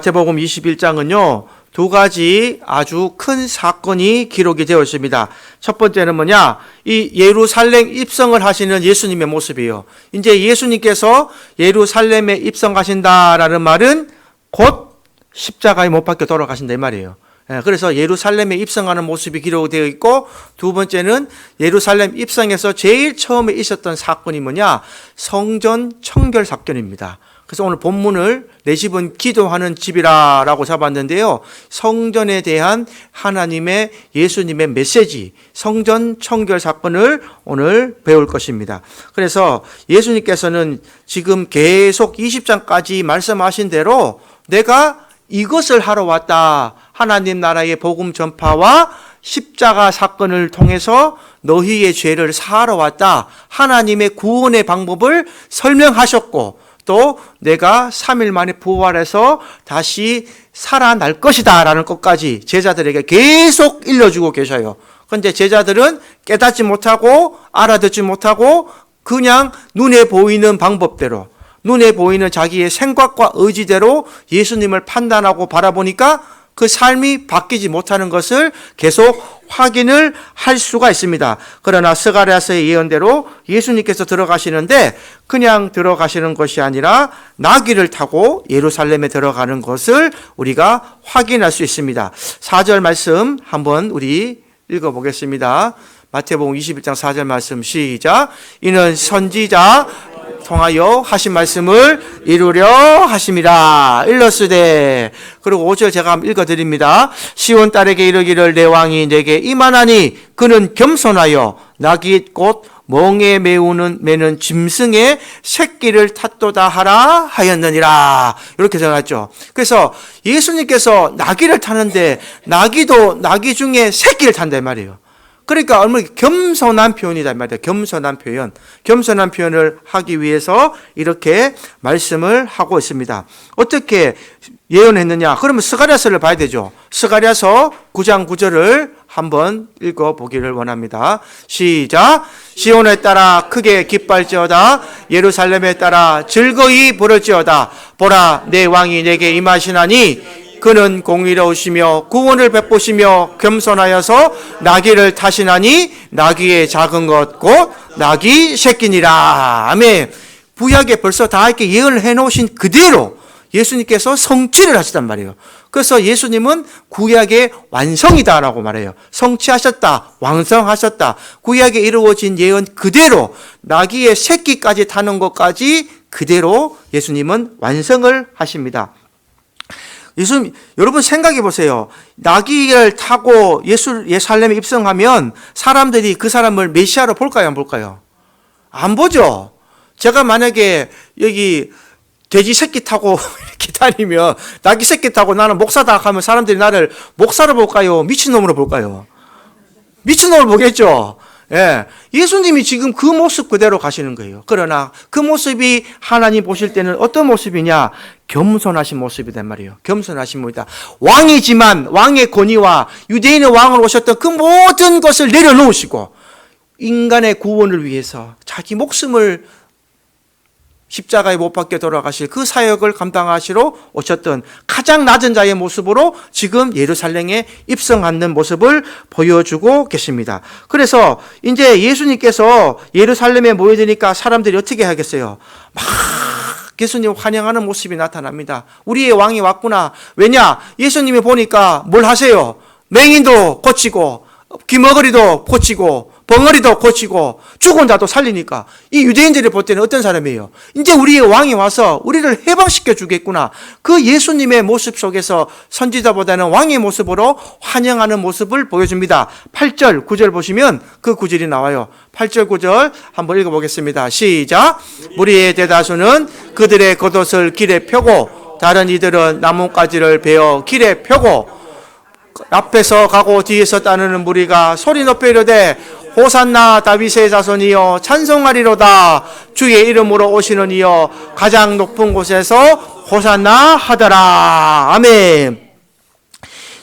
마태복음 21장은요, 두 가지 아주 큰 사건이 기록이 되어 있습니다. 첫 번째는 뭐냐? 이 예루살렘 입성을 하시는 예수님의 모습이에요. 이제 예수님께서 예루살렘에 입성하신다라는 말은 곧 십자가에 못 박혀 돌아가신다 이 말이에요. 그래서 예루살렘에 입성하는 모습이 기록되어 있고, 두 번째는 예루살렘 입성에서 제일 처음에 있었던 사건이 뭐냐? 성전 청결 사건입니다. 그래서 오늘 본문을 내 집은 기도하는 집이라고 잡았는데요. 성전에 대한 하나님의 예수님의 메시지, 성전 청결 사건을 오늘 배울 것입니다. 그래서 예수님께서는 지금 계속 20장까지 말씀하신 대로 내가 이것을 하러 왔다. 하나님 나라의 복음 전파와 십자가 사건을 통해서 너희의 죄를 사하러 왔다. 하나님의 구원의 방법을 설명하셨고, 또 내가 3일 만에 부활해서 다시 살아날 것이다 라는 것까지 제자들에게 계속 일러주고 계셔요. 그런데 제자들은 깨닫지 못하고 알아듣지 못하고 그냥 눈에 보이는 방법대로, 눈에 보이는 자기의 생각과 의지대로 예수님을 판단하고 바라보니까 그 삶이 바뀌지 못하는 것을 계속 확인을 할 수가 있습니다. 그러나 스가랴서의 예언대로 예수님께서 들어가시는데 그냥 들어가시는 것이 아니라 나귀를 타고 예루살렘에 들어가는 것을 우리가 확인할 수 있습니다. 4절 말씀 한번 우리 읽어보겠습니다. 마태복음 21장 4절 말씀 시작. 이는 선지자 통하여 하신 말씀을 이루려 하심이라. 일렀으되. 그리고 5절 제가 한번 읽어드립니다. 시온 딸에게 이르기를 내 왕이 내게 임하나니 그는 겸손하여 나귀 곧 멍에 매는 짐승의 새끼를 탔도다 하라 하였느니라. 이렇게 전했죠. 그래서 예수님께서 나귀를 타는데 나귀도 나귀 중에 새끼를 탄단 말이에요. 그러니까 얼마나 겸손한 표현이다 말이에요. 겸손한 표현. 겸손한 표현을 하기 위해서 이렇게 말씀을 하고 있습니다. 어떻게 예언했느냐? 그러면 스가랴서를 봐야 되죠. 스가랴서 9장 9절을 한번 읽어보기를 원합니다. 시작. 시온에 따라 크게 기뻐할지어다. 예루살렘에 따라 즐거이 부를지어다. 보라, 내 왕이 내게 임하시나니 그는 공의로우시며 구원을 베푸시며 겸손하여서 나귀를 타시나니 나귀의 작은 것 곧 나귀 새끼니라. 아멘. 구약에 벌써 다 이렇게 예언을 해놓으신 그대로 예수님께서 성취를 하시단 말이에요. 그래서 예수님은 구약의 완성이다라고 말해요. 성취하셨다, 완성하셨다. 구약에 이루어진 예언 그대로 나귀의 새끼까지 타는 것까지 그대로 예수님은 완성을 하십니다. 여러분 생각해 보세요. 나귀를 타고 예루살렘에 입성하면 사람들이 그 사람을 메시아로 볼까요? 안 볼까요? 안 보죠. 제가 만약에 여기 돼지 새끼 타고 이렇게 다니면, 나귀 새끼 타고 나는 목사다 하면 사람들이 나를 목사로 볼까요? 미친놈으로 볼까요? 미친놈을 보겠죠. 예. 예수님이 지금 그 모습 그대로 가시는 거예요. 그러나 그 모습이 하나님 보실 때는 어떤 모습이냐? 겸손하신 모습이란 말이에요. 겸손하신 모습이다. 왕이지만 왕의 권위와 유대인의 왕으로 오셨던 그 모든 것을 내려놓으시고 인간의 구원을 위해서 자기 목숨을 십자가에 못 박혀 돌아가실 그 사역을 감당하시러 오셨던 가장 낮은 자의 모습으로 지금 예루살렘에 입성하는 모습을 보여주고 계십니다. 그래서 이제 예수님께서 예루살렘에 모여드니까 사람들이 어떻게 하겠어요? 막 예수님 환영하는 모습이 나타납니다. 우리의 왕이 왔구나. 왜냐? 예수님이 보니까 뭘 하세요? 맹인도 고치고 귀머거리도 고치고 벙어리도 고치고 죽은 자도 살리니까 이 유대인들이 볼 때는 어떤 사람이에요? 이제 우리의 왕이 와서 우리를 해방시켜 주겠구나. 그 예수님의 모습 속에서 선지자보다는 왕의 모습으로 환영하는 모습을 보여줍니다. 8절, 9절 보시면 그 구절이 나와요. 8절, 9절 한번 읽어보겠습니다. 시작. 무리의 대다수는 그들의 겉옷을 길에 펴고 다른 이들은 나뭇가지를 베어 길에 펴고 앞에서 가고 뒤에서 따르는 무리가 소리 높여 이르되 호산나 다윗의 자손이여 찬송하리로다. 주의 이름으로 오시는 이여 가장 높은 곳에서 호산나 하더라. 아멘.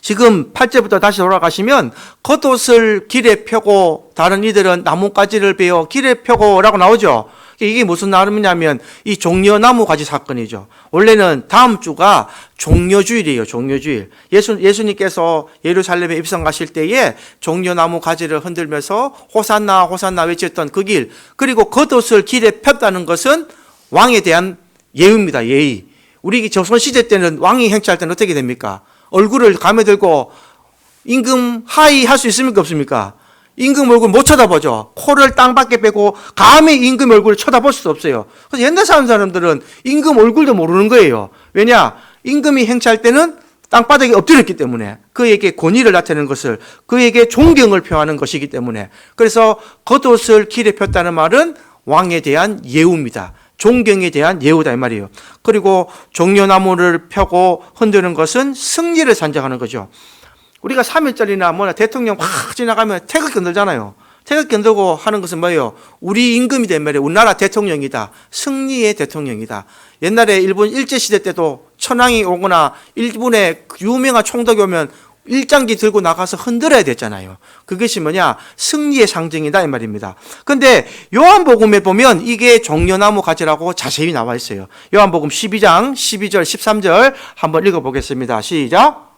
지금 8절부터 다시 돌아가시면 겉옷을 길에 펴고 다른 이들은 나뭇가지를 베어 길에 펴고라고 나오죠. 이게 무슨 나름이냐면 이 종려나무 가지 사건이죠. 원래는 다음 주가 종려주일이에요. 종려주일. 예수님께서 예루살렘에 입성하실 때에 종려나무 가지를 흔들면서 호산나 호산나 외쳤던 그 길, 그리고 겉옷을 길에 폈다는 것은 왕에 대한 예의입니다. 예의. 우리 조선시대 때는 왕이 행차할 때는 어떻게 됩니까? 얼굴을 가매들고 임금 하이 할 수 있습니까? 없습니까? 임금 얼굴 못 쳐다보죠. 코를 땅밖에 빼고 감히 임금 얼굴을 쳐다볼 수 없어요. 그래서 옛날 사람들은 임금 얼굴도 모르는 거예요. 왜냐? 임금이 행차할 때는 땅바닥에 엎드렸기 때문에, 그에게 권위를 나타내는 것을, 그에게 존경을 표하는 것이기 때문에. 그래서 겉옷을 길에 폈다는 말은 왕에 대한 예우입니다. 존경에 대한 예우다 이 말이에요. 그리고 종려나무를 펴고 흔드는 것은 승리를 산정하는 거죠. 우리가 3.1절이나 뭐나 대통령 확 지나가면 태극기 흔들잖아요. 태극기 흔들고 하는 것은 뭐예요? 우리 임금이 된 말이에요. 우리나라 대통령이다. 승리의 대통령이다. 옛날에 일본 일제시대 때도 천황이 오거나 일본의 유명한 총독이 오면 일장기 들고 나가서 흔들어야 됐잖아요. 그것이 뭐냐? 승리의 상징이다 이 말입니다. 근데 요한복음에 보면 이게 종려나무 가지라고 자세히 나와 있어요. 요한복음 12장 12절 13절 한번 읽어보겠습니다. 시작.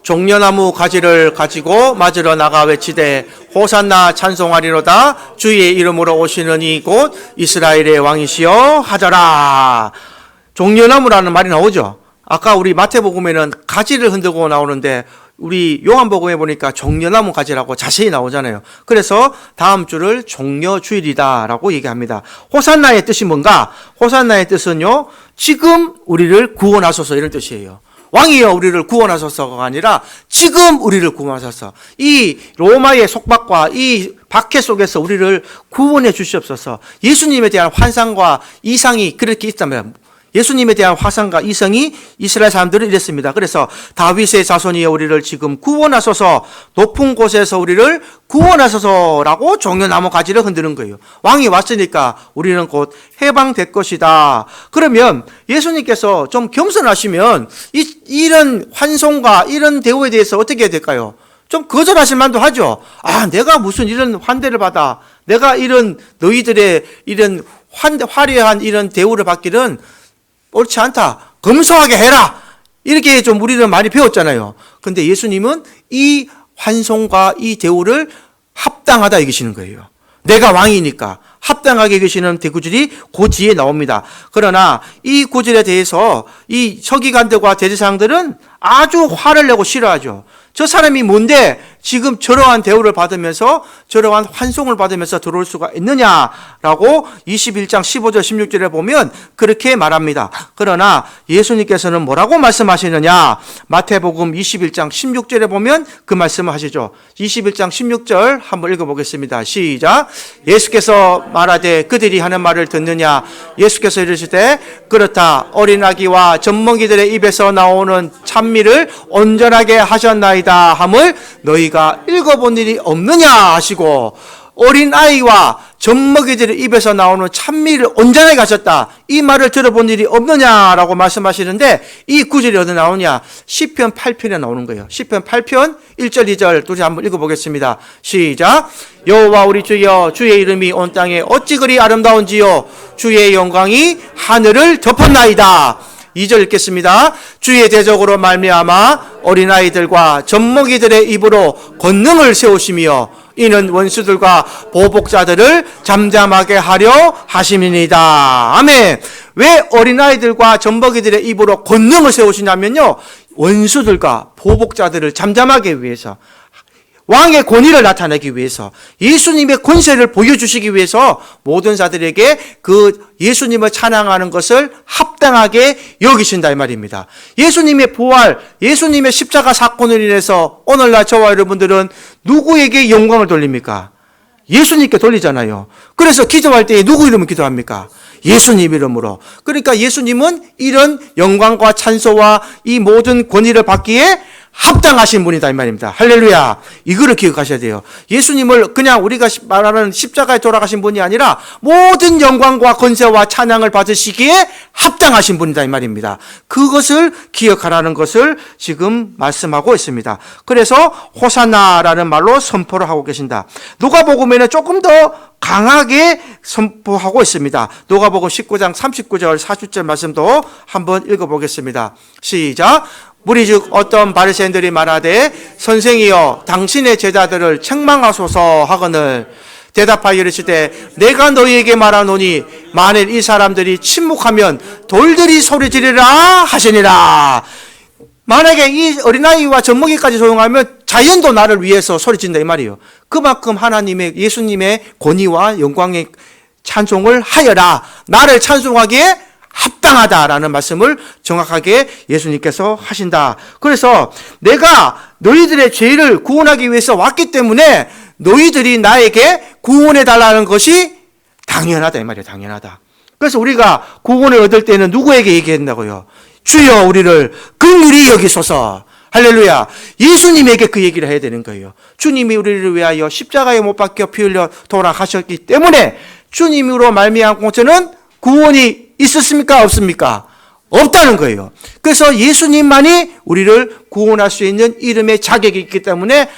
종려나무 가지를 가지고 맞으러 나가 외치되 호산나 찬송하리로다 주의 이름으로 오시는 이곳 이스라엘의 왕이시여 하더라. 종려나무라는 말이 나오죠. 아까 우리 마태복음에는 가지를 흔들고 나오는데 우리 요한복음에 보니까 종려나무 가지라고 자세히 나오잖아요. 그래서 다음 주를 종려주일이다라고 얘기합니다. 호산나의 뜻이 뭔가? 호산나의 뜻은요, 지금 우리를 구원하소서 이런 뜻이에요. 왕이여 우리를 구원하소서가 아니라 지금 우리를 구원하소서. 이 로마의 속박과 이 박해 속에서 우리를 구원해 주시옵소서. 예수님에 대한 환상과 이상이 그렇게 있다면, 예수님에 대한 화상과 이성이 이스라엘 사람들은 이랬습니다. 그래서 다윗의 자손이여 우리를 지금 구원하소서, 높은 곳에서 우리를 구원하소서라고 종려나무 가지를 흔드는 거예요. 왕이 왔으니까 우리는 곧 해방될 것이다. 그러면 예수님께서 좀 겸손하시면 이런 환송과 이런 대우에 대해서 어떻게 해야 될까요? 좀 거절하실 만도 하죠. 아, 내가 무슨 이런 환대를 받아, 내가 이런 너희들의 이런 화려한 이런 대우를 받기는 옳지 않다. 검소하게 해라. 이렇게 좀 우리는 많이 배웠잖아요. 근데 예수님은 이 환송과 이 대우를 합당하다 여기시는 거예요. 내가 왕이니까 합당하게 여기시는 대구절이 그 뒤에 나옵니다. 그러나 이 구절에 대해서 이 서기관들과 대제사장들은 아주 화를 내고 싫어하죠. 저 사람이 뭔데 지금 저러한 대우를 받으면서 저러한 환송을 받으면서 들어올 수가 있느냐라고 21장 15절 16절에 보면 그렇게 말합니다. 그러나 예수님께서는 뭐라고 말씀하시느냐? 마태복음 21장 16절에 보면 그 말씀을 하시죠. 21장 16절 한번 읽어보겠습니다. 시작. 예수께서 말하되 그들이 하는 말을 듣느냐? 예수께서 이르시되 그렇다. 어린아기와 젖먹이들의 입에서 나오는 찬미를 온전하게 하셨나이다 함을 너희가 읽어본 일이 없느냐 하시고, 어린아이와 젖먹이들의 입에서 나오는 찬미를 온전하게 하셨다, 이 말을 들어본 일이 없느냐라고 말씀하시는데, 이 구절이 어디 나오냐? 시편 8편에 나오는 거예요. 시편 8편 1절 2절 둘이 한번 읽어보겠습니다. 시작. 여호와 우리 주여 주의 이름이 온 땅에 어찌 그리 아름다운지요 주의 영광이 하늘을 덮었나이다. 2절 읽겠습니다. 주의 대적으로 말미암아 어린아이들과 젖먹이들의 입으로 권능을 세우시며 이는 원수들과 보복자들을 잠잠하게 하려 하심이니이다. 아멘. 왜 어린아이들과 젖먹이들의 입으로 권능을 세우시냐면요, 원수들과 보복자들을 잠잠하게 위해서, 왕의 권위를 나타내기 위해서, 예수님의 권세를 보여주시기 위해서 모든 자들에게 그 예수님을 찬양하는 것을 합당하게 여기신다 이 말입니다. 예수님의 부활, 예수님의 십자가 사건으로 인해서 오늘날 저와 여러분들은 누구에게 영광을 돌립니까? 예수님께 돌리잖아요. 그래서 기도할 때 누구 이름으로 기도합니까? 예수님 이름으로. 그러니까 예수님은 이런 영광과 찬소와 이 모든 권위를 받기에 합당하신 분이다 이 말입니다. 할렐루야. 이거를 기억하셔야 돼요. 예수님을 그냥 우리가 말하는 십자가에 돌아가신 분이 아니라 모든 영광과 권세와 찬양을 받으시기에 합당하신 분이다 이 말입니다. 그것을 기억하라는 것을 지금 말씀하고 있습니다. 그래서 호산나라는 말로 선포를 하고 계신다. 누가복음에는 조금 더 강하게 선포하고 있습니다. 누가복음 19장 39절 40절 말씀도 한번 읽어보겠습니다. 시작. 무리즉 어떤 바리새인들이 말하되 선생이여 당신의 제자들을 책망하소서 하거늘 대답하여 이르시되 내가 너희에게 말하노니 만일 이 사람들이 침묵하면 돌들이 소리 지르라 하시니라. 만약에 이 어린아이와 젖먹이까지 조용하면 자연도 나를 위해서 소리친다 이 말이에요. 그만큼 하나님의 예수님의 권위와 영광의 찬송을 하여라. 나를 찬송하기에 합당하다라는 말씀을 정확하게 예수님께서 하신다. 그래서 내가 너희들의 죄를 구원하기 위해서 왔기 때문에 너희들이 나에게 구원해 달라는 것이 당연하다 이 말이에요. 당연하다. 그래서 우리가 구원을 얻을 때는 누구에게 얘기한다고요? 주여 우리를 긍휼히 여기소서. 할렐루야. 예수님에게 그 얘기를 해야 되는 거예요. 주님이 우리를 위하여 십자가에 못 박혀 피 흘려 돌아가셨기 때문에 주님으로 말미암은 공짜는 구원이 있었습니까? 없습니까? 없다는 거예요. 그래서 예수님만이 우리를 구원할 수 있는 이름의 자격이 있기 때문에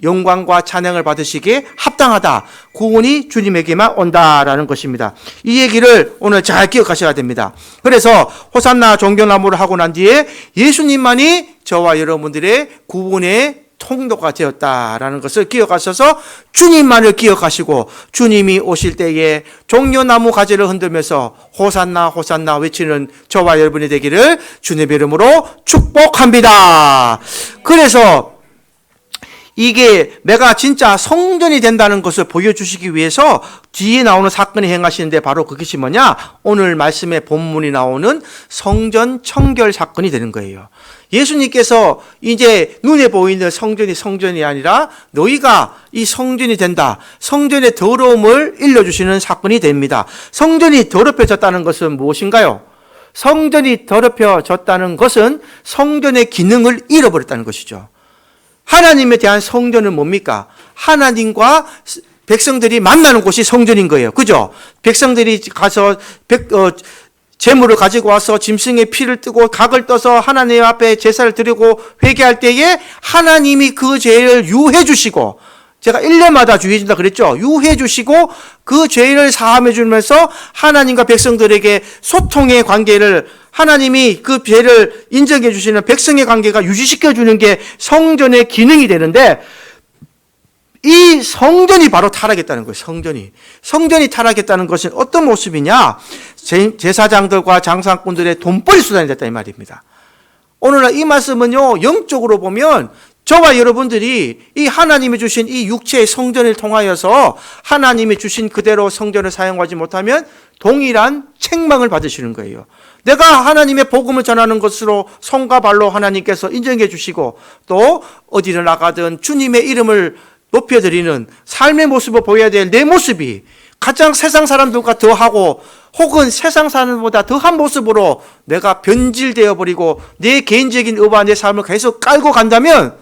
영광과 찬양을 받으시기에 합당하다. 구원이 주님에게만 온다라는 것입니다. 이 얘기를 오늘 잘 기억하셔야 됩니다. 그래서 호산나 종교나무를 하고 난 뒤에 예수님만이 저와 여러분들의 구원의 통로가 되었다라는 것을 기억하셔서 주님만을 기억하시고 주님이 오실 때에 종려나무 가지를 흔들면서 호산나 호산나 외치는 저와 여러분이 되기를 주님의 이름으로 축복합니다. 그래서 이게 내가 진짜 성전이 된다는 것을 보여주시기 위해서 뒤에 나오는 사건이 행하시는데 바로 그것이 뭐냐? 오늘 말씀의 본문이 나오는 성전 청결 사건이 되는 거예요. 예수님께서 이제 눈에 보이는 성전이 아니라 너희가 이 성전이 된다. 성전의 더러움을 일러주시는 사건이 됩니다. 성전이 더럽혀졌다는 것은 무엇인가요? 성전이 더럽혀졌다는 것은 성전의 기능을 잃어버렸다는 것이죠. 하나님에 대한 성전은 뭡니까? 하나님과 백성들이 만나는 곳이 성전인 거예요. 그죠? 백성들이 가서 제물을 가지고 와서 짐승의 피를 뜨고 각을 떠서 하나님 앞에 제사를 드리고 회개할 때에 하나님이 그 죄를 유해 주시고, 제가 1년마다 유해 준다 그랬죠? 유해 주시고 그 죄를 사함해 주면서 하나님과 백성들에게 소통의 관계를, 하나님이 그 죄를 인정해 주시는 백성의 관계가 유지시켜 주는 게 성전의 기능이 되는데, 이 성전이 바로 타락했다는 거예요. 성전이 타락했다는 것은 어떤 모습이냐? 제사장들과 장사꾼들의 돈벌이 수단이 됐다 이 말입니다. 오늘날 이 말씀은요, 영적으로 보면 저와 여러분들이 이 하나님이 주신 이 육체의 성전을 통하여서 하나님이 주신 그대로 성전을 사용하지 못하면 동일한 책망을 받으시는 거예요. 내가 하나님의 복음을 전하는 것으로 손과 발로 하나님께서 인정해 주시고, 또 어디를 나가든 주님의 이름을 높여드리는 삶의 모습을 보여야 될 내 모습이 가장 세상 사람들과 더하고, 혹은 세상 사람보다 더한 모습으로 내가 변질되어 버리고 내 개인적인 의와 내 삶을 계속 깔고 간다면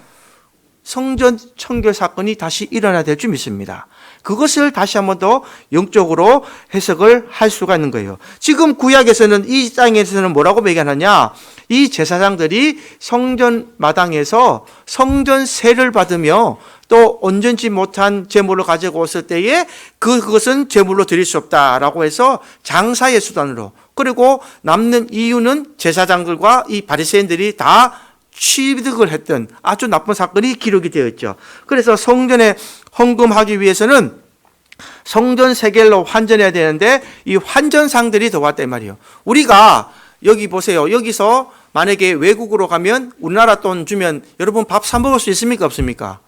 성전 청결 사건이 다시 일어나야 될 줄 믿습니다. 그것을 다시 한 번 더 영적으로 해석을 할 수가 있는 거예요. 지금 구약에서는, 이 땅에서는 뭐라고 얘기하느냐? 이 제사장들이 성전 마당에서 성전세를 받으며 또 온전치 못한 제물을 가지고 왔을 때에 그것은 제물로 드릴 수 없다라고 해서 장사의 수단으로, 그리고 남는 이유는 제사장들과 이 바리새인들이 다 취득을 했던 아주 나쁜 사건이 기록이 되어 있죠. 그래서 성전에 헌금하기 위해서는 성전 세겔로 환전해야 되는데 이 환전상들이 들어왔단 말이에요. 우리가 여기 보세요. 여기서 만약에 외국으로 가면 우리나라 돈 주면 여러분 밥 사 먹을 수 있습니까? 없습니까?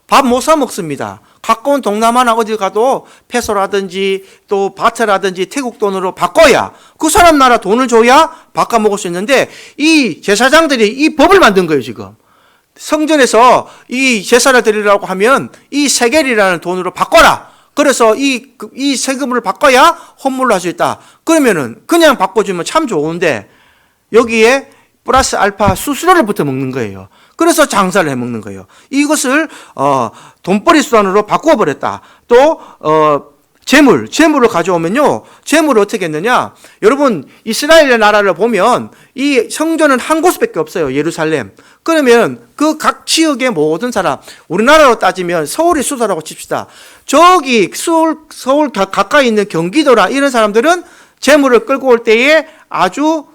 밥 못 사 먹습니다. 가까운 동남아나 어디 가도 페소라든지 또 바트라든지 태국 돈으로 바꿔야, 그 사람 나라 돈을 줘야 바꿔 먹을 수 있는데, 이 제사장들이 이 법을 만든 거예요. 지금 성전에서 이 제사를 드리라고 하면 이 세겔이라는 돈으로 바꿔라. 그래서 이 세금을 바꿔야 헌물로 할 수 있다. 그러면은 그냥 바꿔주면 참 좋은데 여기에 플러스 알파 수수료를 붙어 먹는 거예요. 그래서 장사를 해먹는 거예요. 이것을 돈벌이 수단으로 바꿔버렸다. 또 재물을 가져오면요, 재물을 어떻게 했느냐? 여러분, 이스라엘의 나라를 보면 이 성전은 한 곳밖에 없어요. 예루살렘. 그러면 그 각 지역의 모든 사람, 우리나라로 따지면 서울이 수도라고 칩시다. 저기 서울 가까이 있는 경기도나 이런 사람들은 재물을 끌고 올 때에 아주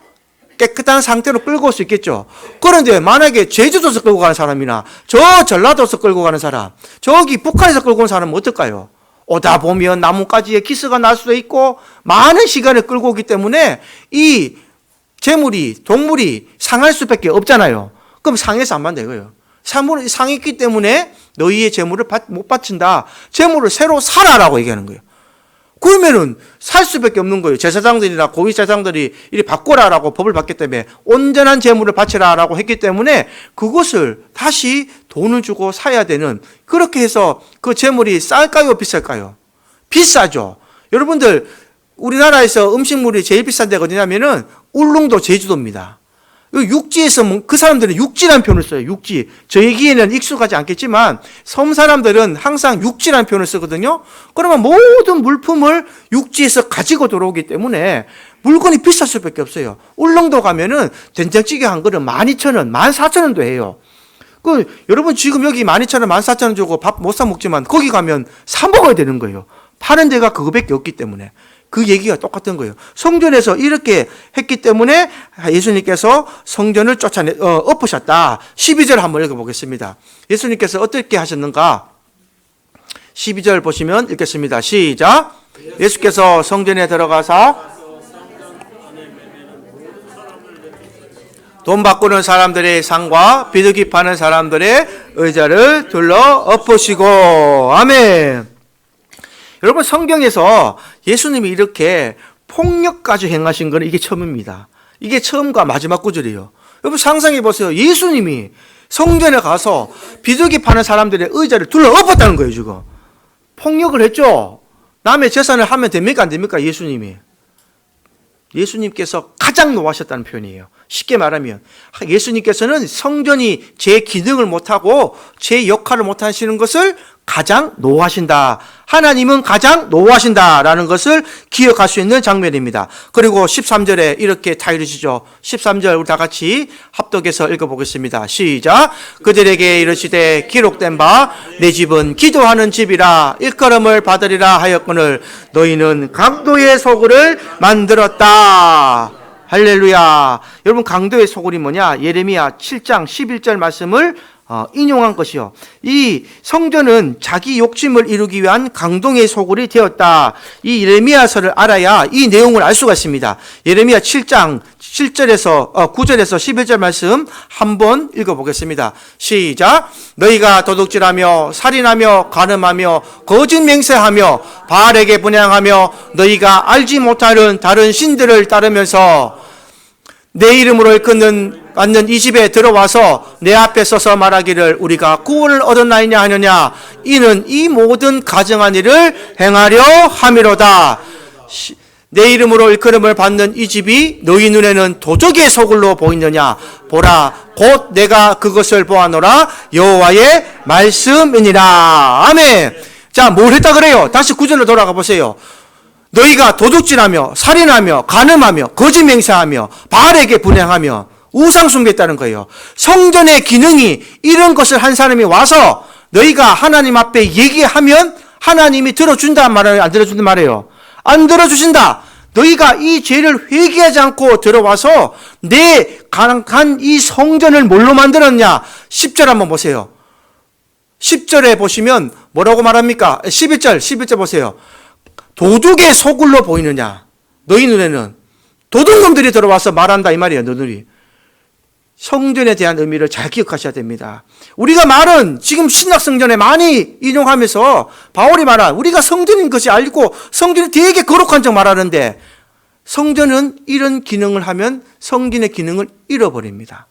깨끗한 상태로 끌고 올 수 있겠죠. 그런데 만약에 제주도에서 끌고 가는 사람이나 저 전라도에서 끌고 가는 사람, 저기 북한에서 끌고 온 사람은 어떨까요? 오다 보면 나뭇가지에 기스가 날 수도 있고 많은 시간을 끌고 오기 때문에 이 재물이, 동물이 상할 수밖에 없잖아요. 그럼 상해서 안 만든 거예요. 상했기 때문에 너희의 재물을 못 바친다. 재물을 새로 사라라고 얘기하는 거예요. 그러면은 살 수밖에 없는 거예요. 제사장들이나 고위제사장들이 이리 바꾸라라고 법을 받기 때문에 온전한 재물을 바치라라고 했기 때문에 그것을 다시 돈을 주고 사야 되는, 그렇게 해서 그 재물이 쌀까요, 비쌀까요? 비싸죠. 여러분들, 우리나라에서 음식물이 제일 비싼 데가 어디냐면은 울릉도, 제주도입니다. 육지에서 그 사람들은 육지라는 표현을 써요. 육지. 저에게는 익숙하지 않겠지만 섬 사람들은 항상 육지라는 표현을 쓰거든요. 그러면 모든 물품을 육지에서 가지고 들어오기 때문에 물건이 비쌀 수밖에 없어요. 울릉도 가면은 된장찌개 한 그릇 12,000원, 14,000원도 해요. 여러분 지금 여기 12,000원, 14,000원 주고 밥 못 사 먹지만 거기 가면 사 먹어야 되는 거예요. 파는 데가 그거밖에 없기 때문에. 그 얘기가 똑같은 거예요. 성전에서 이렇게 했기 때문에 예수님께서 성전을 엎으셨다. 12절 한번 읽어보겠습니다. 예수님께서 어떻게 하셨는가? 12절 보시면 읽겠습니다. 시작. 예수께서 성전에 들어가서 돈 바꾸는 사람들의 상과 비둘기 파는 사람들의 의자를 둘러 엎으시고. 아멘. 여러분, 성경에서 예수님이 이렇게 폭력까지 행하신 것은 이게 처음입니다. 이게 처음과 마지막 구절이에요. 여러분 상상해 보세요. 예수님이 성전에 가서 비둘기 파는 사람들의 의자를 둘러 엎었다는 거예요. 지금 폭력을 했죠. 남의 재산을 하면 됩니까, 안 됩니까? 예수님께서 가장 노하셨다는 표현이에요. 쉽게 말하면 예수님께서는 성전이 제 기능을 못하고 제 역할을 못하시는 것을 가장 노하신다. 하나님은 가장 노하신다라는 것을 기억할 수 있는 장면입니다. 그리고 13절에 이렇게 타이르시죠. 13절 우리 다 같이 합독해서 읽어보겠습니다. 시작. 그들에게 이르시되 기록된 바 내 집은 기도하는 집이라 일컬음을 받으리라 하였거늘 너희는 강도의 소굴을 만들었다. 할렐루야. 여러분 강도의 소굴이 뭐냐? 예레미야 7장 11절 말씀을 인용한 것이요. 이 성전은 자기 욕심을 이루기 위한 강동의 소굴이 되었다. 이 예레미야서를 알아야 이 내용을 알 수가 있습니다. 예레미야 7장 7절에서 9절에서 11절 말씀 한번 읽어보겠습니다. 시작. 너희가 도둑질하며 살인하며 간음하며 거짓 맹세하며 바알에게 분향하며 너희가 알지 못하는 다른 신들을 따르면서 내 이름으로 일컫는 이 집에 들어와서 내 앞에 서서 말하기를 우리가 구원을 얻었나이냐 하느냐 이는 이 모든 가증한 일을 행하려 함이로다. 내 이름으로 일컬음을 받는 이 집이 너희 눈에는 도적의 소굴로 보이느냐 보라 곧 내가 그것을 보아노라 여호와의 말씀이니라. 아멘. 자, 뭘 했다 그래요? 다시 구절로 돌아가 보세요. 너희가 도둑질하며 살인하며 간음하며 거짓 맹세하며 바알에게 분향하며 우상 숭배했다는 거예요. 성전의 기능이 이런 것을 한 사람이 와서 너희가 하나님 앞에 얘기하면 하나님이 들어준다 말이에요, 안 들어준다 말이에요? 안 들어주신다. 너희가 이 죄를 회개하지 않고 들어와서 내 가난한 이 성전을 뭘로 만들었냐? 10절 한번 보세요. 10절에 보시면 뭐라고 말합니까? 11절 보세요. 도둑의 소굴로 보이느냐? 너희 눈에는 도둑놈들이 들어와서 말한다 이 말이에요. 너희들이 성전에 대한 의미를 잘 기억하셔야 됩니다. 우리가 말은 지금 신약성전에 많이 인용하면서 바울이 말한 우리가 성전인 것이 알고 성전이 되게 거룩한 척 말하는데 성전은 이런 기능을 하면 성전의 기능을 잃어버립니다.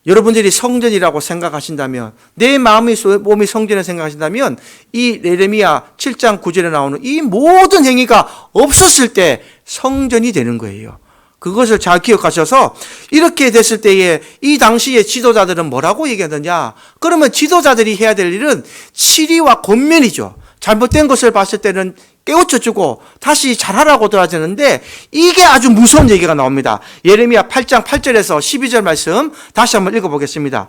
여러분들이 성전이라고 생각하신다면 내 마음이 몸이 성전을 생각하신다면 이 예레미야 7장 9절에 나오는 이 모든 행위가 없었을 때 성전이 되는 거예요. 그것을 잘 기억하셔서 이렇게 됐을 때에 이 당시에 지도자들은 뭐라고 얘기하느냐? 그러면 지도자들이 해야 될 일은 치리와 권면이죠. 잘못된 것을 봤을 때는 깨우쳐주고 다시 잘하라고 도와주는데 이게 아주 무서운 얘기가 나옵니다. 예레미야 8장 8절에서 12절 말씀 다시 한번 읽어보겠습니다.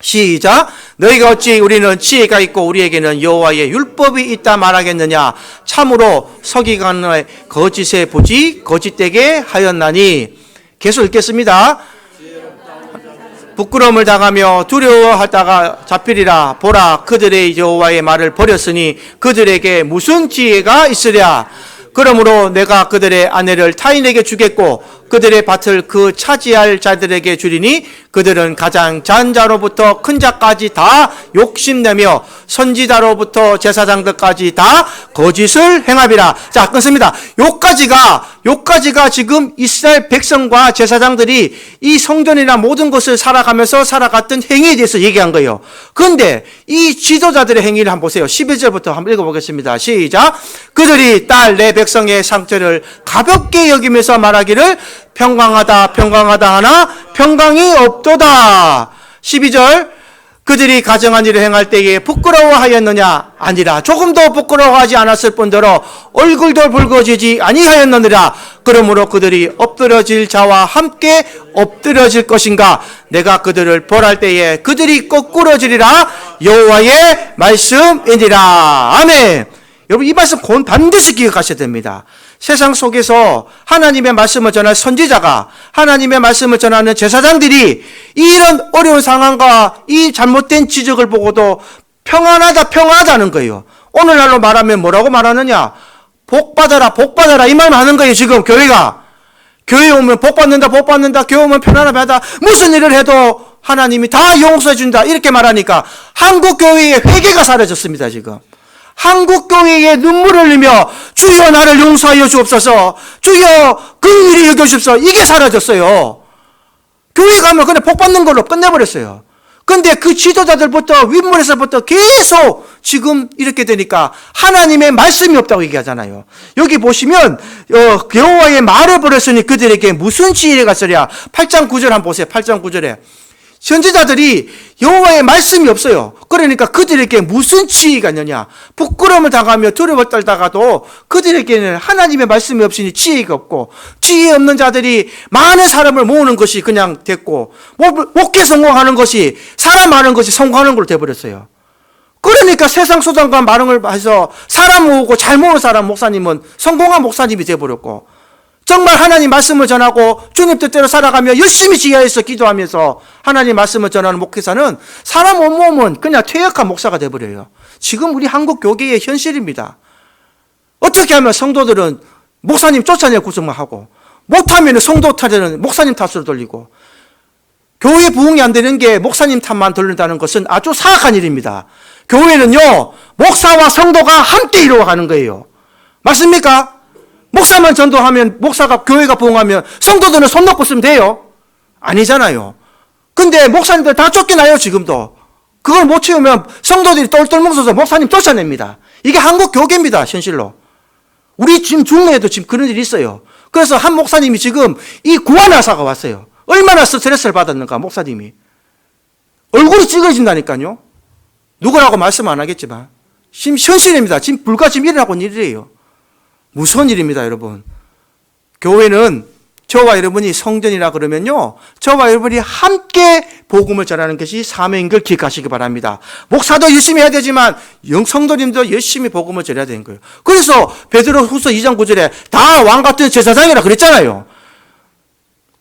시작. 너희가 어찌 우리는 지혜가 있고 우리에게는 여호와의 율법이 있다 말하겠느냐? 참으로 서기관의 거짓에 보지 거짓되게 하였나니. 계속 읽겠습니다. 부끄러움을 당하며 두려워하다가 잡히리라. 보라, 그들의 여호와의 말을 버렸으니 그들에게 무슨 지혜가 있으랴. 그러므로 내가 그들의 아내를 타인에게 주겠고 그들의 밭을 그 차지할 자들에게 주리니 그들은 가장 작은 자로부터 큰 자까지 다 욕심내며 선지자로부터 제사장들까지 다 거짓을 행하리라. 자, 끊습니다. 요까지가 지금 이스라엘 백성과 제사장들이 이 성전이나 모든 것을 살아가면서 살아갔던 행위에 대해서 얘기한 거예요. 그런데 이 지도자들의 행위를 한번 보세요. 11절부터 한번 읽어보겠습니다. 시작. 그들이 딸 내 백성의 상처를 가볍게 여기면서 말하기를 평강하다 평강하다 하나 평강이 없도다. 12절. 그들이 가정한 일을 행할 때에 부끄러워하였느냐? 아니라 조금도 부끄러워하지 않았을 뿐더러 얼굴도 붉어지지 아니하였느니라. 그러므로 그들이 엎드러질 자와 함께 엎드러질 것인가? 내가 그들을 벌할 때에 그들이 거꾸러지리라. 여호와의 말씀이니라. 아멘. 여러분, 이 말씀 반드시 기억하셔야 됩니다. 세상 속에서 하나님의 말씀을 전할 선지자가, 하나님의 말씀을 전하는 제사장들이 이런 어려운 상황과 이 잘못된 지적을 보고도 평안하다는 거예요. 오늘날로 말하면 뭐라고 말하느냐? 복 받아라 이 말만 하는 거예요. 지금 교회가. 교회 오면 복 받는다 교회 오면 편안하다, 무슨 일을 해도 하나님이 다 용서해 준다, 이렇게 말하니까 한국 교회의 회개가 사라졌습니다. 지금 한국 교회에 눈물을 흘리며 주여 나를 용서하여 주옵소서, 주여 긍휼히 여겨주옵소서, 이게 사라졌어요. 교회 가면 그냥 복 받는 걸로 끝내버렸어요. 근데 그 지도자들부터 윗물에서부터 계속 지금 이렇게 되니까 하나님의 말씀이 없다고 얘기하잖아요. 여기 보시면 여호와의 말을 버렸으니 그들에게 무슨 지혜가 있으랴. 8장 9절 한번 보세요. 8장 9절에 선지자들이 여호와의 말씀이 없어요. 그러니까 그들에게 무슨 지혜가 있느냐. 부끄러움을 당하며 두려워 떨다가도 그들에게는 하나님의 말씀이 없으니 지혜가 없고, 지혜 없는 자들이 많은 사람을 모으는 것이 그냥 됐고, 목회 성공하는 것이, 사람 많은 것이 성공하는 걸로 돼버렸어요. 그러니까 세상 소장과 마릉을 해서 사람 모으고 잘 모으는 사람 목사님은 성공한 목사님이 돼버렸고, 정말 하나님 말씀을 전하고 주님 뜻대로 살아가며 열심히 지하에서 기도하면서 하나님 말씀을 전하는 목회자는 사람 못 모으면 그냥 퇴역한 목사가 돼버려요. 지금 우리 한국 교계의 현실입니다. 어떻게 하면 성도들은 목사님 쫓아내 구성만 하고, 못하면 성도 탓에는 목사님 탓으로 돌리고, 교회 부흥이 안 되는 게 목사님 탓만 돌린다는 것은 아주 사악한 일입니다. 교회는요, 목사와 성도가 함께 이루어가는 거예요. 맞습니까? 목사만 전도하면, 목사가, 교회가 부흥하면 성도들은 손 놓고 쓰면 돼요? 아니잖아요. 근데 목사님들 다 쫓겨나요, 지금도. 그걸 못 채우면 성도들이 똘똘 뭉쳐서 목사님 쫓아냅니다. 이게 한국 교계입니다, 현실로. 우리 지금 중매에도 지금 그런 일이 있어요. 그래서 한 목사님이 지금 이 구안의사가 왔어요. 얼마나 스트레스를 받았는가, 목사님이. 얼굴이 찌그러진다니까요. 누구라고 말씀 안 하겠지만. 지금 현실입니다. 지금 불과 지금 일어나고 있는 일이에요. 무서운 일입니다, 여러분. 교회는 저와 여러분이 성전이라 그러면요, 저와 여러분이 함께 복음을 전하는 것이 사명인 걸 기억하시기 바랍니다. 목사도 열심히 해야 되지만 성도님도 열심히 복음을 전해야 되는 거예요. 그래서 베드로후서 2장 9절에 다 왕 같은 제사장이라 그랬잖아요.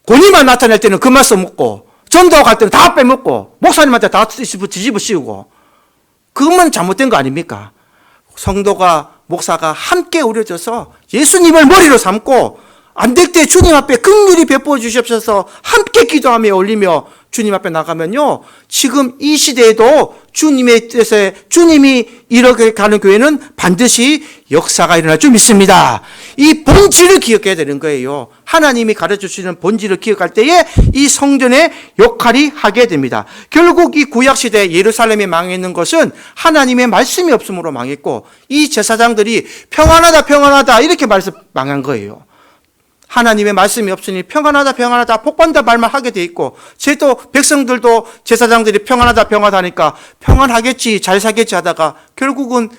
권위만 나타낼 때는 그 말씀 먹고, 전도할 때는 다 빼먹고, 목사님한테 다 뒤집어 씌우고, 그것만 잘못된 거 아닙니까? 성도가, 목사가 함께 우려져서 예수님을 머리로 삼고, 안 될 때 주님 앞에 긍휼히 베풀어 주시옵소서 함께 기도하며 올리며 주님 앞에 나가면요, 지금 이 시대에도 주님의 뜻에 주님이 이렇게 가는 교회는 반드시 역사가 일어날 줄 믿습니다. 이 본질을 기억해야 되는 거예요. 하나님이 가르쳐 주시는 본질을 기억할 때에 이 성전의 역할이 하게 됩니다. 결국 이 구약시대 예루살렘이 망했는 것은 하나님의 말씀이 없음으로 망했고, 이 제사장들이 평안하다 이렇게 말해서 망한 거예요. 하나님의 말씀이 없으니 평안하다 평안하다 복받는다 말만 하게 돼 있고, 또 백성들도 제사장들이 평안하다 평안하다 하니까 평안하겠지 잘 살겠지 하다가 결국은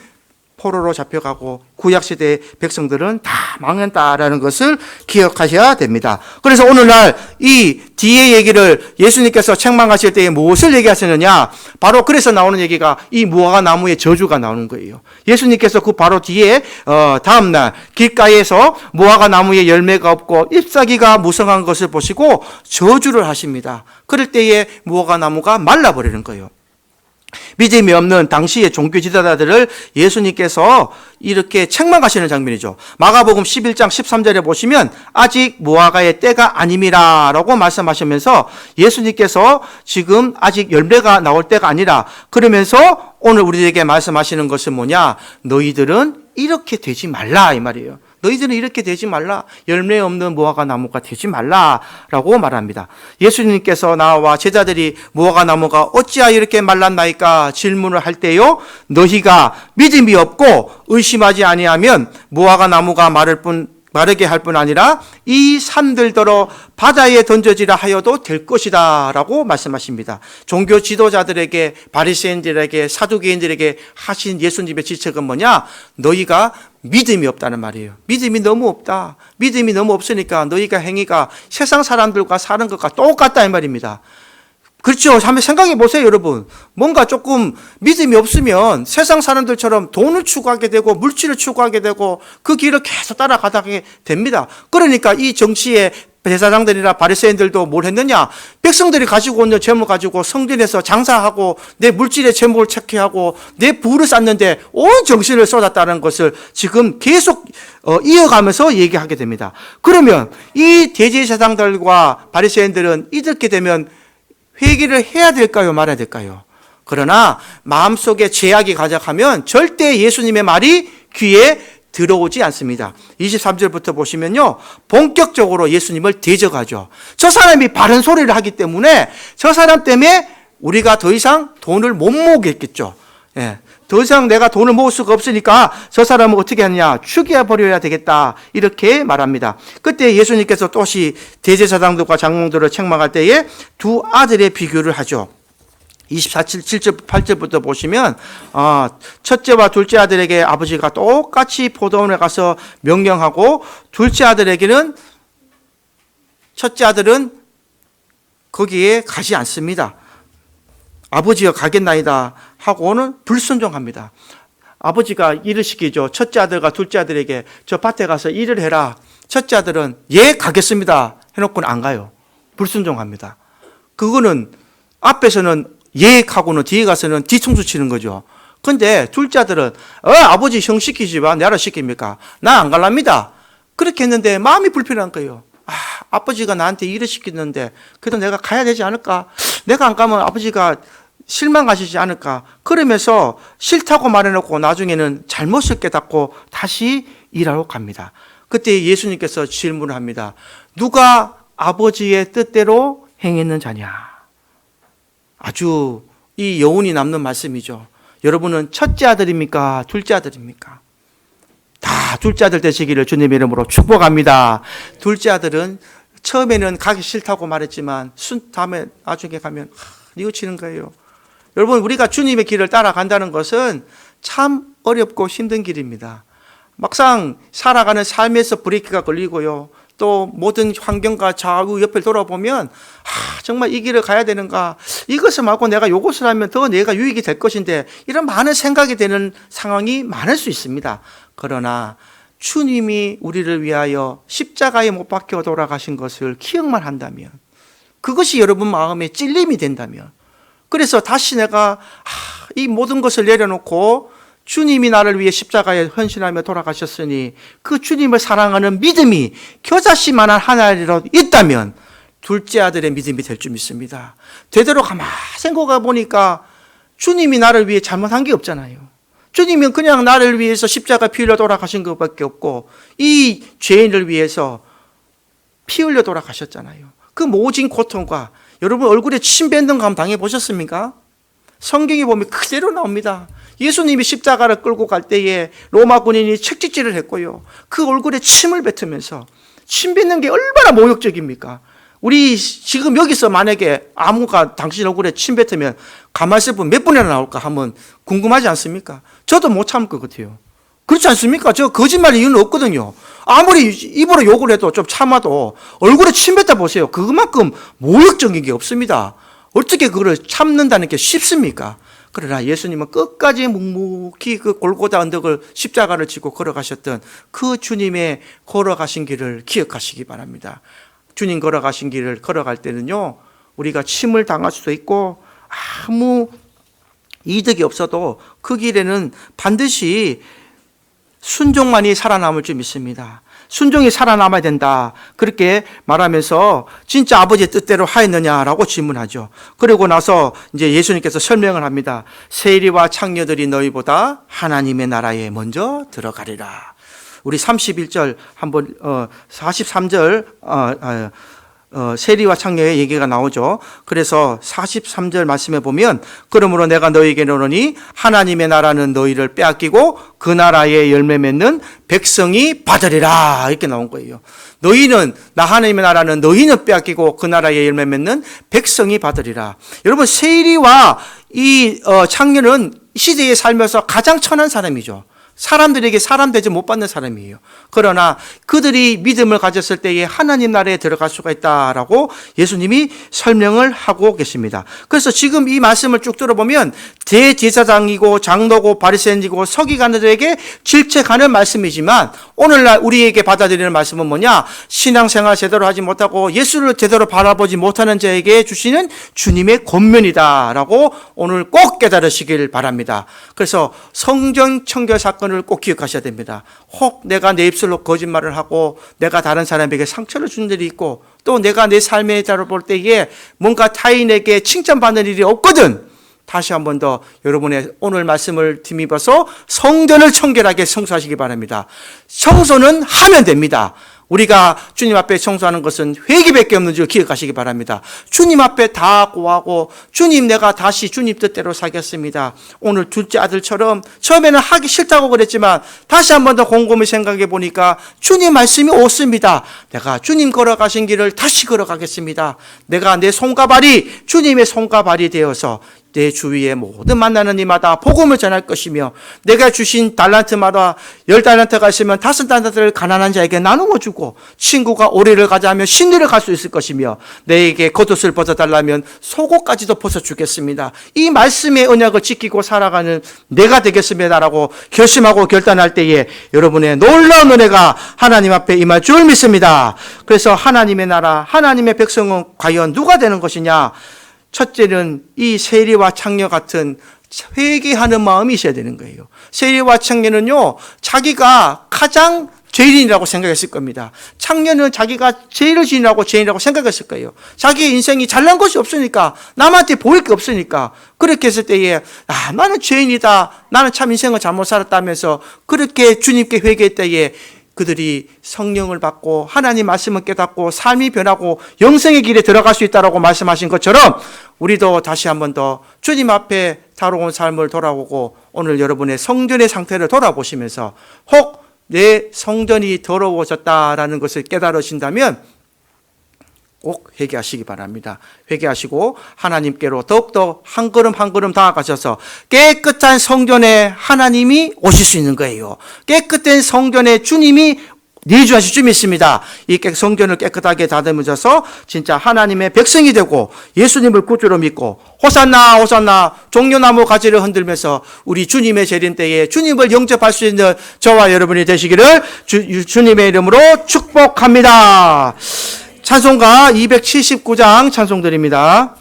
포로로 잡혀가고 구약시대의 백성들은 다 망했다라는 것을 기억하셔야 됩니다. 그래서 오늘날 이 뒤에 얘기를 예수님께서 책망하실 때에 무엇을 얘기하시느냐, 바로 그래서 나오는 얘기가 이 무화과 나무의 저주가 나오는 거예요. 예수님께서 그 바로 뒤에 다음날 길가에서 무화과 나무에 열매가 없고 잎사귀가 무성한 것을 보시고 저주를 하십니다. 그럴 때에 무화과 나무가 말라버리는 거예요. 믿음이 없는 당시의 종교 지도자들을 예수님께서 이렇게 책망하시는 장면이죠. 마가복음 11장 13절에 보시면 아직 무화과의 때가 아님이라 라고 말씀하시면서 예수님께서 지금 아직 열매가 나올 때가 아니라, 그러면서 오늘 우리에게 말씀하시는 것은 뭐냐, 너희들은 이렇게 되지 말라 이 말이에요. 너희들은 이렇게 되지 말라. 열매 없는 무화과 나무가 되지 말라라고 말합니다. 예수님께서 나와 제자들이 무화과 나무가 어찌하여 이렇게 말랐나이까 질문을 할 때요, 너희가 믿음이 없고 의심하지 아니하면 무화과 나무가 마르게 할 뿐 아니라 이 산들더러 바다에 던져지라 하여도 될 것이다 라고 말씀하십니다. 종교 지도자들에게, 바리새인들에게, 사두개인들에게 하신 예수님의 지책은 뭐냐, 너희가 믿음이 없다는 말이에요. 믿음이 너무 없다. 믿음이 너무 없으니까 너희가 행위가 세상 사람들과 사는 것과 똑같다 이 말입니다. 그렇죠. 한번 생각해 보세요, 여러분. 뭔가 조금 믿음이 없으면 세상 사람들처럼 돈을 추구하게 되고 물질을 추구하게 되고 그 길을 계속 따라가게 됩니다. 그러니까 이 정치의 제사장들이나 바리새인들도 뭘 했느냐, 백성들이 가지고 있는 재물 가지고 성전에서 장사하고 내 물질의 재물을 체크하고 내 부를 쌓는데 온 정신을 쏟았다는 것을 지금 계속 이어가면서 얘기하게 됩니다. 그러면 이 대제사장들과 바리새인들은 이렇게 되면 회개를 해야 될까요, 말아야 될까요? 그러나 마음속에 죄악이 가득하면 절대 예수님의 말이 귀에 들어오지 않습니다. 23절부터 보시면요, 본격적으로 예수님을 대적하죠. 저 사람이 바른 소리를 하기 때문에 저 사람 때문에 우리가 더 이상 돈을 못 모으겠죠. 예, 더 이상 내가 돈을 모을 수가 없으니까 저 사람을 어떻게 하느냐, 죽여버려야 되겠다 이렇게 말합니다. 그때 예수님께서 또시 대제사장들과 장로들을 책망할 때에 두 아들의 비교를 하죠. 7절 8절부터 보시면 첫째와 둘째 아들에게 아버지가 똑같이 포도원에 가서 명령하고, 둘째 아들에게는, 첫째 아들은 거기에 가지 않습니다. 아버지가 가겠나이다 하고는 불순종합니다. 아버지가 일을 시키죠. 첫째 아들과 둘째 아들에게 저 밭에 가서 일을 해라. 첫째 아들은 예 가겠습니다 해놓고는 안 가요. 불순종합니다. 그거는 앞에서는 예 하고는 뒤에 가서는 뒤통수 치는 거죠. 근데 둘째 아들은 아버지 형 시키지 마, 내가 시킵니까? 나 안 갈랍니다. 그렇게 했는데 마음이 불편한 거예요. 아버지가 나한테 일을 시켰는데 그래도 내가 가야 되지 않을까? 내가 안 가면 아버지가 실망하시지 않을까? 그러면서 싫다고 말해놓고 나중에는 잘못을 깨닫고 다시 일하러 갑니다. 그때 예수님께서 질문을 합니다. 누가 아버지의 뜻대로 행했는 자냐? 아주 이 여운이 남는 말씀이죠. 여러분은 첫째 아들입니까? 둘째 아들입니까? 다 둘째 아들 되시기를 주님의 이름으로 축복합니다. 둘째 아들은 처음에는 가기 싫다고 말했지만 다음에 나중에 가면 뉘우치는 거예요. 여러분, 우리가 주님의 길을 따라간다는 것은 참 어렵고 힘든 길입니다. 막상 살아가는 삶에서 브레이크가 걸리고요, 또 모든 환경과 좌우 옆을 돌아보면 정말 이 길을 가야 되는가, 이것을 말고 내가 이것을 하면 더 내가 유익이 될 것인데, 이런 많은 생각이 되는 상황이 많을 수 있습니다. 그러나 주님이 우리를 위하여 십자가에 못 박혀 돌아가신 것을 기억만 한다면, 그것이 여러분 마음에 찔림이 된다면, 그래서 다시 내가 이 모든 것을 내려놓고 주님이 나를 위해 십자가에 헌신하며 돌아가셨으니 그 주님을 사랑하는 믿음이 겨자씨만한 하나라도 있다면 둘째 아들의 믿음이 될 줄 믿습니다. 되도록 가만히 생각해 보니까 주님이 나를 위해 잘못한 게 없잖아요. 주님은 그냥 나를 위해서 십자가 피 흘려 돌아가신 것밖에 없고 이 죄인을 위해서 피 흘려 돌아가셨잖아요. 그 모진 고통과, 여러분 얼굴에 침 뱉는 감 당해보셨습니까? 성경에 보면 그대로 나옵니다. 예수님이 십자가를 끌고 갈 때에 로마 군인이 책찍질을 했고요, 그 얼굴에 침을 뱉으면서 침 뱉는 게 얼마나 모욕적입니까? 우리 지금 여기서 만약에 아무가 당신 얼굴에 침 뱉으면 가만히 있을 분 몇 분이나 나올까 한번 궁금하지 않습니까? 저도 못 참을 것 같아요. 그렇지 않습니까? 저 거짓말 이유는 없거든요. 아무리 입으로 욕을 해도 좀 참아도 얼굴에 침 뱉다 보세요. 그만큼 모욕적인 게 없습니다. 어떻게 그걸 참는다는 게 쉽습니까? 그러나 예수님은 끝까지 묵묵히 그 골고다 언덕을 십자가를 지고 걸어가셨던 그 주님의 걸어가신 길을 기억하시기 바랍니다. 주님 걸어가신 길을 걸어갈 때는요, 우리가 침을 당할 수도 있고 아무 이득이 없어도 그 길에는 반드시 순종만이 살아남을 줄 믿습니다. 순종이 살아남아야 된다. 그렇게 말하면서 진짜 아버지의 뜻대로 하였느냐라고 질문하죠. 그리고 나서 이제 예수님께서 설명을 합니다. 세리와 창녀들이 너희보다 하나님의 나라에 먼저 들어가리라. 우리 31절 한번 43절 세리와 창녀의 얘기가 나오죠. 그래서 43절 말씀에 보면 그러므로 내가 너희에게 이르노니 하나님의 나라는 너희를 빼앗기고 그 나라의 열매 맺는 백성이 받으리라 이렇게 나온 거예요. 너희는 나 하나님의 나라는 너희는 빼앗기고 그 나라의 열매 맺는 백성이 받으리라. 여러분 세리와 이 창녀는 시대에 살면서 가장 천한 사람이죠. 사람들에게 사람 대접 못 받는 사람이에요. 그러나 그들이 믿음을 가졌을 때에 하나님 나라에 들어갈 수가 있다라고 예수님이 설명을 하고 계십니다. 그래서 지금 이 말씀을 쭉 들어보면 대제사장이고 장로고 바리새인이고 서기관들에게 질책하는 말씀이지만 오늘날 우리에게 받아들이는 말씀은 뭐냐? 신앙생활 제대로 하지 못하고 예수를 제대로 바라보지 못하는 자에게 주시는 주님의 권면이다라고 오늘 꼭 깨달으시길 바랍니다. 그래서 성전 청결 사건을 꼭 기억하셔야 됩니다. 혹 내가 내 입술로 거짓말을 하고 내가 다른 사람에게 상처를 준 일이 있고 또 내가 내 삶의 자를 볼 때에 뭔가 타인에게 칭찬받는 일이 없거든. 다시 한 번 더 여러분의 오늘 말씀을 뒤집어서 성전을 청결하게 청소하시기 바랍니다. 청소는 하면 됩니다. 우리가 주님 앞에 청소하는 것은 회개밖에 없는 줄 기억하시기 바랍니다. 주님 앞에 다 고하고 주님 내가 다시 주님 뜻대로 살겠습니다. 오늘 둘째 아들처럼 처음에는 하기 싫다고 그랬지만 다시 한 번 더 곰곰이 생각해 보니까 주님 말씀이 옳습니다. 내가 주님 걸어가신 길을 다시 걸어가겠습니다. 내가 내 손과 발이 주님의 손과 발이 되어서 내 주위에 모든 만나는 이마다 복음을 전할 것이며 내가 주신 달란트마다 10달란트가 있으면 5달란트를 가난한 자에게 나누어 주고 친구가 오리를 가자 하면 신리를 갈 수 있을 것이며 내게 겉옷을 벗어달라면 속옷까지도 벗어주겠습니다. 이 말씀의 언약을 지키고 살아가는 내가 되겠습니다라고 결심하고 결단할 때에 여러분의 놀라운 은혜가 하나님 앞에 임할 줄 믿습니다. 그래서 하나님의 나라, 하나님의 백성은 과연 누가 되는 것이냐? 첫째는 이 세리와 창녀 같은 회개하는 마음이 있어야 되는 거예요. 세리와 창녀는요, 자기가 가장 죄인이라고 생각했을 겁니다. 창녀는 자기가 죄를 지으라고 죄인이라고 생각했을 거예요. 자기의 인생이 잘난 것이 없으니까, 남한테 보일 게 없으니까, 그렇게 했을 때에, 나는 죄인이다. 나는 참 인생을 잘못 살았다면서, 그렇게 주님께 회개할 때에, 그들이 성령을 받고 하나님 말씀을 깨닫고 삶이 변하고 영생의 길에 들어갈 수 있다라고 말씀하신 것처럼 우리도 다시 한 번 더 주님 앞에 다뤄온 삶을 돌아보고 오늘 여러분의 성전의 상태를 돌아보시면서 혹 내 성전이 더러워졌다라는 것을 깨달으신다면 꼭 회개하시기 바랍니다. 회개하시고 하나님께로 더욱더 한 걸음 한 걸음 다가가셔서 깨끗한 성전에 하나님이 오실 수 있는 거예요. 깨끗한 성전에 주님이 내주하실 줄 믿습니다. 이 성전을 깨끗하게 다듬으셔서 진짜 하나님의 백성이 되고 예수님을 구주로 믿고 호산나 호산나 종려나무 가지를 흔들면서 우리 주님의 재림 때에 주님을 영접할 수 있는 저와 여러분이 되시기를 주님의 이름으로 축복합니다. 찬송가 279장 찬송드립니다.